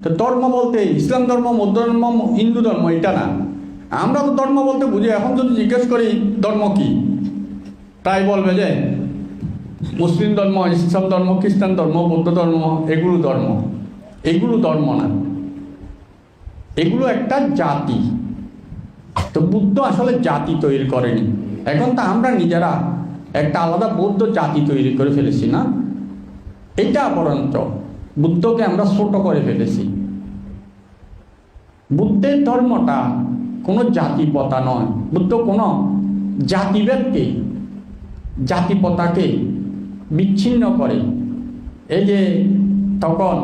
তো ধর্ম বলতে ইসলাম ধর্ম, বৌদ্ধ ধর্ম, হিন্দু ধর্ম এটা না। আমরা তো ধর্ম বলতে বুঝি, এখন যদি জিজ্ঞেস করি ধর্ম কি, তাই বলবে যে মুসলিম ধর্ম, ইসলাম ধর্ম, খ্রিস্টান ধর্ম, বৌদ্ধ ধর্ম, এগুলো ধর্ম। এগুলো ধর্ম না, এগুলো একটা জাতি। তো বুদ্ধ আসলে জাতি তৈরি করেনি, এখন তো আমরা নিজেরা একটা আলাদা বৌদ্ধ জাতি তৈরি করে ফেলেছি না। এটা বরঞ্চ বুদ্ধকে আমরা ছোট করে ফেলেছি। বুদ্ধের ধর্মটা কোনো জাতিপতা নয়। বুদ্ধ কোনো জাতিভেদকে, জাতিপতাকে বিচ্ছিন্ন করে। এই যে তখন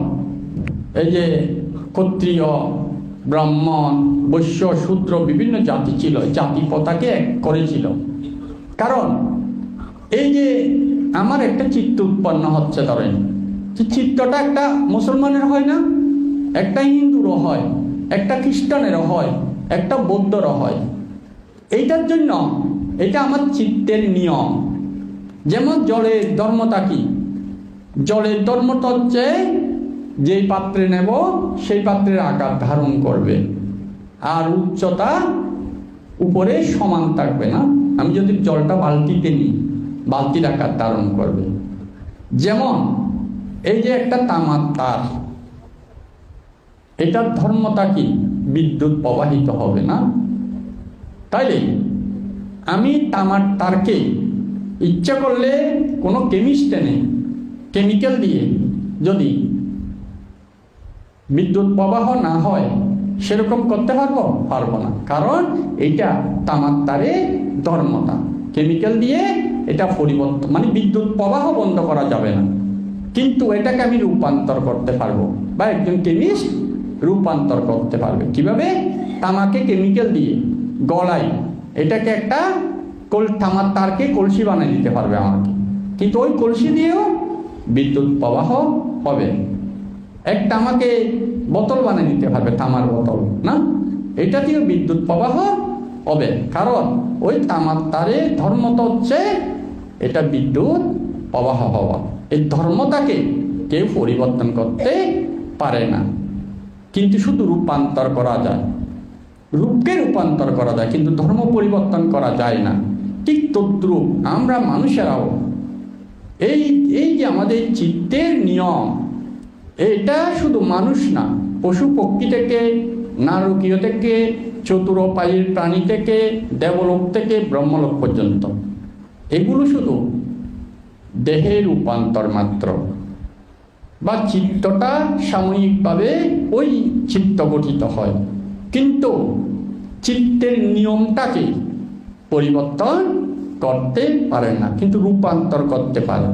এই যে ক্ষত্রিয়, ব্রাহ্মণ, বৈশ্য, শূদ্র বিভিন্ন জাতি ছিল, জাতিপতাকে এক করেছিল। কারণ এই যে আমার একটা চিত্ত উৎপন্ন হচ্ছে, ধরেন যে চিত্তটা একটা মুসলমানের হয় না, একটা হিন্দুরও হয়, একটা খ্রিস্টানেরও হয়, একটা বৌদ্ধরও হয়। এইটার জন্য এটা আমার চিত্তের নিয়ম। যেমন জলের ধর্মটা কি? জলের ধর্মটা হচ্ছে যেই পাত্রে নেব সেই পাত্রের আকার ধারণ করবে, আর উচ্চতা উপরে সমান থাকবে না। আমি যদি জলটা বালতিতে নিই, বালতির আকার ধারণ করবে। যেমন এই যে একটা তামার তার, এটার ধর্মটা কি? বিদ্যুৎ প্রবাহিত হবে না। তাইলে আমি তামার তারকে ইচ্ছা করলে কোনো কেমিস্টে নেই, কেমিক্যাল দিয়ে যদি বিদ্যুৎ প্রবাহ না হয় সেরকম করতে পারবো না। কারণ এটা তামার তারে ধর্মটা, কেমিক্যাল দিয়ে এটা পরিবর্তন, মানে বিদ্যুৎ প্রবাহ বন্ধ করা যাবে না, কিন্তু এটাকে আমি রূপান্তর করতে পারবো, বা একজন কেমিস্ট রূপান্তর করতে পারবে। কিভাবে? তামাকে কেমিক্যাল দিয়ে গলায় এটাকে একটা তামার তারকে কলসি বানিয়ে দিতে পারবে আমাকে, কিন্তু ওই কলসি দিয়েও বিদ্যুৎ প্রবাহ হবে। একটা আমাকে বোতল বানিয়ে দিতে পারবে, তামার বোতল না, এটা দিয়েও বিদ্যুৎ প্রবাহ হবে। কারণ ওই তামার তারে ধর্মটা হচ্ছে এটা বিদ্যুৎ প্রবাহ হওয়া। এই ধর্মটাকে কেউ পরিবর্তন করতে পারে না, কিন্তু শুধু রূপান্তর করা যায়, রূপকে রূপান্তর করা যায়, কিন্তু ধর্ম পরিবর্তন করা যায় না। ঠিক তদ্রূপ আমরা মানুষেরাও এই যে আমাদের চিত্তের নিয়ম, এটা শুধু মানুষ না, পশু পক্ষী থেকে, নারকীয় থেকে, চতুরপায়ীর প্রাণী থেকে, দেবলোক থেকে ব্রহ্মলোক পর্যন্ত, এগুলো শুধু দেহের রূপান্তর মাত্র। বা চিত্তটা সাময়িকভাবে ওই চিত্ত গঠিত হয়, কিন্তু চিত্তের নিয়মটাকে পরিবর্তন করতে পারে না, কিন্তু রূপান্তর করতে পারে।